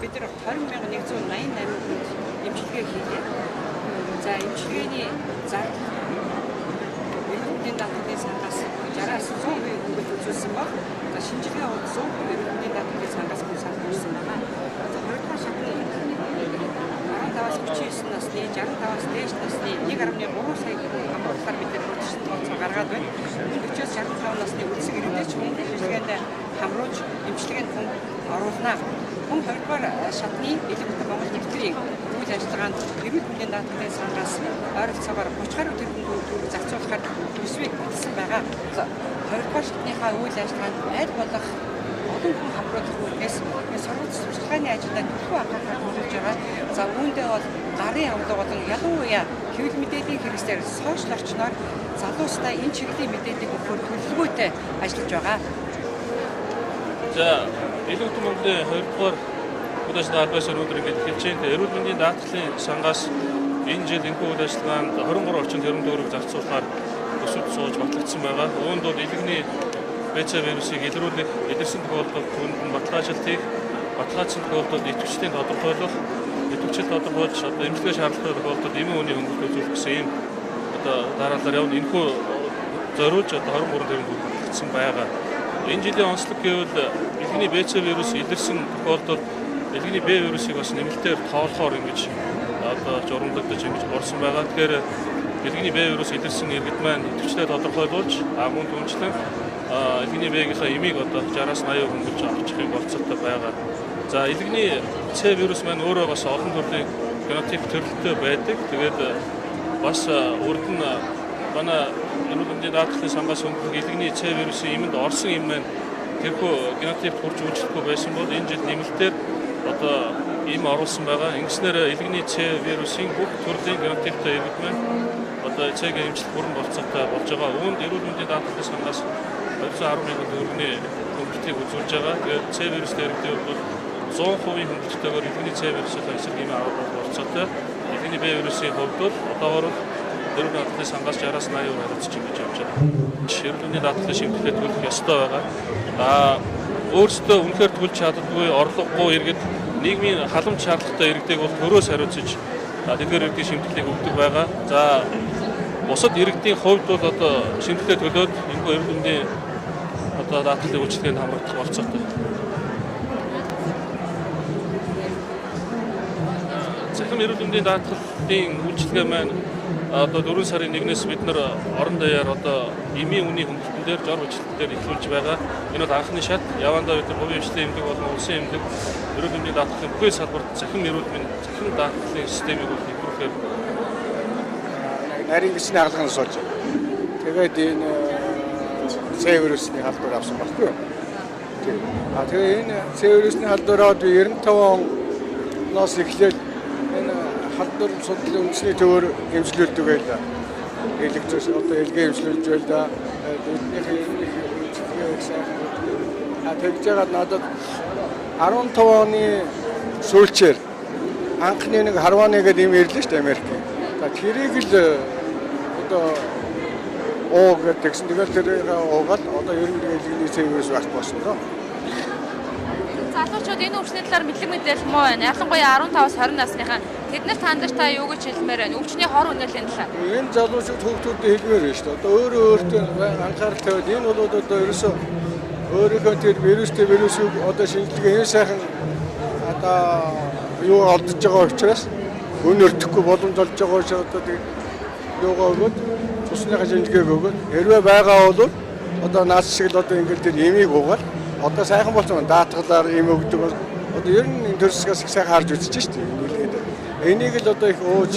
бид нар 20,188 хүнд эмчилгээ хийлээ. За эмчилгээний зардал эрүүл даатгалын сангаас 60-аас 100% хөнгөлөлт үзүүлсэн баг. За шинжилгээ хувьд 100% эрүүл даатгалын сангаас хүн санхүүсэн байна. За 2 шатны 15-аас 39 насны 65-аас дээш насны 1.3 сая хамгаалахаар бид нар хурцлт тооцоо гаргаад байна. 40-аас 65 насны үлсэг иргэдч хүн эмчилгээнд хамруулж эмчилгээнд хүн оруулнаа. Хүн 2-р шатны элемент Монгол дэвтрийн үйл ажиллагаанд эрүүл мэндийн даатгалын сангаас ойролцоогоор 30 гаруй тэрбум төгрөг зарцуулахаар төсвийг баталсан байгаа. 2-р шатныхаа үйл ажиллагаанд аль болох олон хүн хамруулах үүднээс сурвалж сурталчилгааны ажилдаа төлөв анхаарал хандуулж байгаа. За үүндээ бол гарын амлаг болон ялангуяа хэвлэл мэдээллийн хэрэгслээр сошиал орчноор залуустай энэ чиглэлийн мэдээллийг өгөхөөр төлөвлөгөөтэй ажиллаж байгаа. За Илүүтэн Монголын 2-р үйл ажиллагаа албаас өнөөдөр ингээд эхэлж байна. Эрүүл мэндийн даатгалын сангаас энэ жил энэхүү үйл ажиллагаанд 23 орчим тэрбум төгрөг зарцуулахаар төсөвт сууж батлагдсан байгаа. Үүнд бол илэгний ВЦ вирусыг илрүүлэх, илэрсэн тохиолдолд түүнд баталгаажилт хийх, баталгаажсан тохиолдолд идэвхжлийн тодорхойлох, идэвхжил тодорхойлж одоо эмчилгээ шаардлагатай тохиолдолд эмийн үний хөнгөлөлт үзүүлэх гэсэн ийм одоо дараалал явна. Энэхүү зориулж одоо 23 тэрбум төгрөг батлагдсан байгаа. Энэ жилийн онцлог гэвэл илэгний ВЦ вирус илэрсэн тохиолдолд илэгний Б вирусыг бас нэмэлтээр тоолохоор ингэж одоо журамлагдаж ингэж орсон байгаа. Тэгэхээр илэгний Б вирус илэрсэн иргэд маань идэвхжлээ тодорхойлуулж мөн түнчлэн илэгний Б-гийнхаа эмийг одоо 60-аас 80% хөнгөлж авчихыг болцоотой байгаа. За илэгний С вирус маань өөрөө бас олон төрлийн генотип төрөлтэй байдаг. Тэгээд бас урд нь манай эрүүл мэндийн даатгалын сангаас хөнгөлөх илэгний С вирусын эмэнд орсон эм маань тэрхүү генотипт хүрч үйлчлэхгүй байсан бол энэ жил нэмэлтээр одоо эм оруулсан байгаа. Ингэснээр илэгний С вирусын бүх төрлийн генотиптэй иргэд маань одоо С-ийн эмчлэх бүрэн болцоотой болж байгаа. Үүнд эрүүл мэндийн даатгалын сангаас 210 мянган төгрөгийн хөнгөлөлтийг үзүүлж байгаа. Тэгээд С вирустэй иргэдийн бол 100% хөнгөлөлтөөр илэгний С вирусыг эсрэг эм авах болцоотой. Илэгний Б вирусын хувьд бол одоогоор эрүүл даатгалын сангаас 60-аас 80% хариуцж ингэж явж байгаа. Эрүүл мэндийн даатгалын шимтгэлээ төлөх ёстой байгаа. Өөрсдөө үнэхээр төлж чаддаггүй орлогогүй иргэд нийгмийн халамж шаардлагатай иргэдэг бол төрөөс хариуцж тэдгээр иргэдийн шимтгэлийг өгдөг байгаа. За бусад иргэдийн хувьд бол одоо шимтгэлээ төлөөд энэхүү эрүүл мэндийн одоо даатгалын үйлчилгээнд хамрагдах болцоотой. Цахим эрүүл мэндийн даатгалын үйлчилгээ маань одоо 4 сарын 1-ээс бид нар орон даяар одоо эмийн үний хөнгөлөлтөн дээр жор үйлчлэлээр эхлүүлж байгаа. Энэ бол анхны шат. Явандаа бид нар хувийн эмчилгээ эмнэлэг болон улсын эмнэлэг эрүүл мэндийн даатгалын бүхэл салбарт цахим эрүүл мэнд, цахим даатгалын системийг илрүүлэхээр нарийн гисний хаалганы сууж. Тэгээд энэ С вирусны халдвар авсан баггүй юу? Тийм. Тэгээ энэ С вирусны халдвараа 95 оноос эхлээд энэ халдвар судлалын үндэсний төвөөр эмчилүүлдэг байлаа. Электрос одоо элгээ эмчилүүлж байлаа. Тэгж яагаад надад 15 оны сүүлчээр анхны нэг харваны гэдэг юм ирлээ шүү дээ Америкийн. Тэрийг л одоо гэдэгсэн. Тэгэл тэрийг уугаад одоо ер нь элгэний С вирус багт болсон доо. Залуучууд энэ өвчний талаар мэдлэг мэдээлэл муу байна. Ялангуяа 15-аас 20 насныхан тэд нар та нар та юу гэж хэлмээр байна? Өвчний хор үнэллийн талаар. Энэ залуучууд хүүхдүүдэд хэлмээр байна шүү дээ. Одоо өөртөө анхаарал тавиад энэ бол одоо ерөөсөө өөрийнхөө тэр вирусыг одоо шинжилгээ энэ сайхан одоо юу олдож байгаа учраас өн өртөхгүй боломж олж байгаа учраас одоо тэр юугаа өгөөд цусныхаа шинжилгээг өгөөд хэрвээ байгаа бол одоо наас шиг л одоо ингээд тэр эмийг угаал одоо сайхан болсон даатгалаар эм өгдөг бол одоо ер нь энэ төрсгөөс их сайхан харж үзэж шүү дээ. Энийг л одоо их ууж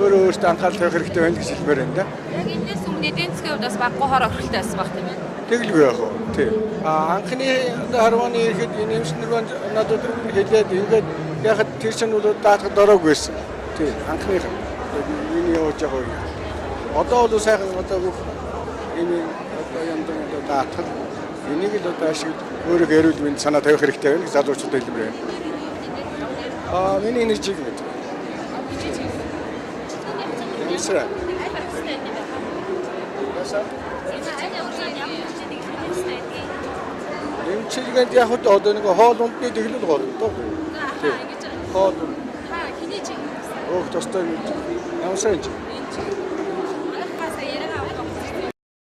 өөрөөсөө анхаарал тавих хэрэгтэй байна гэж хэлмээр байна да. Яг энэс өмнө эдийн засгийн хувьд бас баггүй хор орхилтой байсан баг тийм ээ. Тэгэлгүй яах вэ? Тий. Анхны харваны ихэд энэ эмчнэр надад хэлээд ингээд яхад тэр чинь бол даатгад ороогүй байсан. Тий. Анхных энэ явж байгаа юм. Одоо бол сайхан одоо бүх энэ одоо янз бүр даатгад энийг л одоо ашиг өөрөөр эрүүл мэнд санаа тавих хэрэгтэй байна гэж залуучуудад хэлмээр байна. Миний энержиг мэд. Ясаа. Эмчилгээнд яг одоо нэг хоол ундны тэглэл гол доо. Тий. Ингэж Хоод та хэний чиг юм бэ? өөх тостой гэж. Ямар сайн ч. Энэ чиг.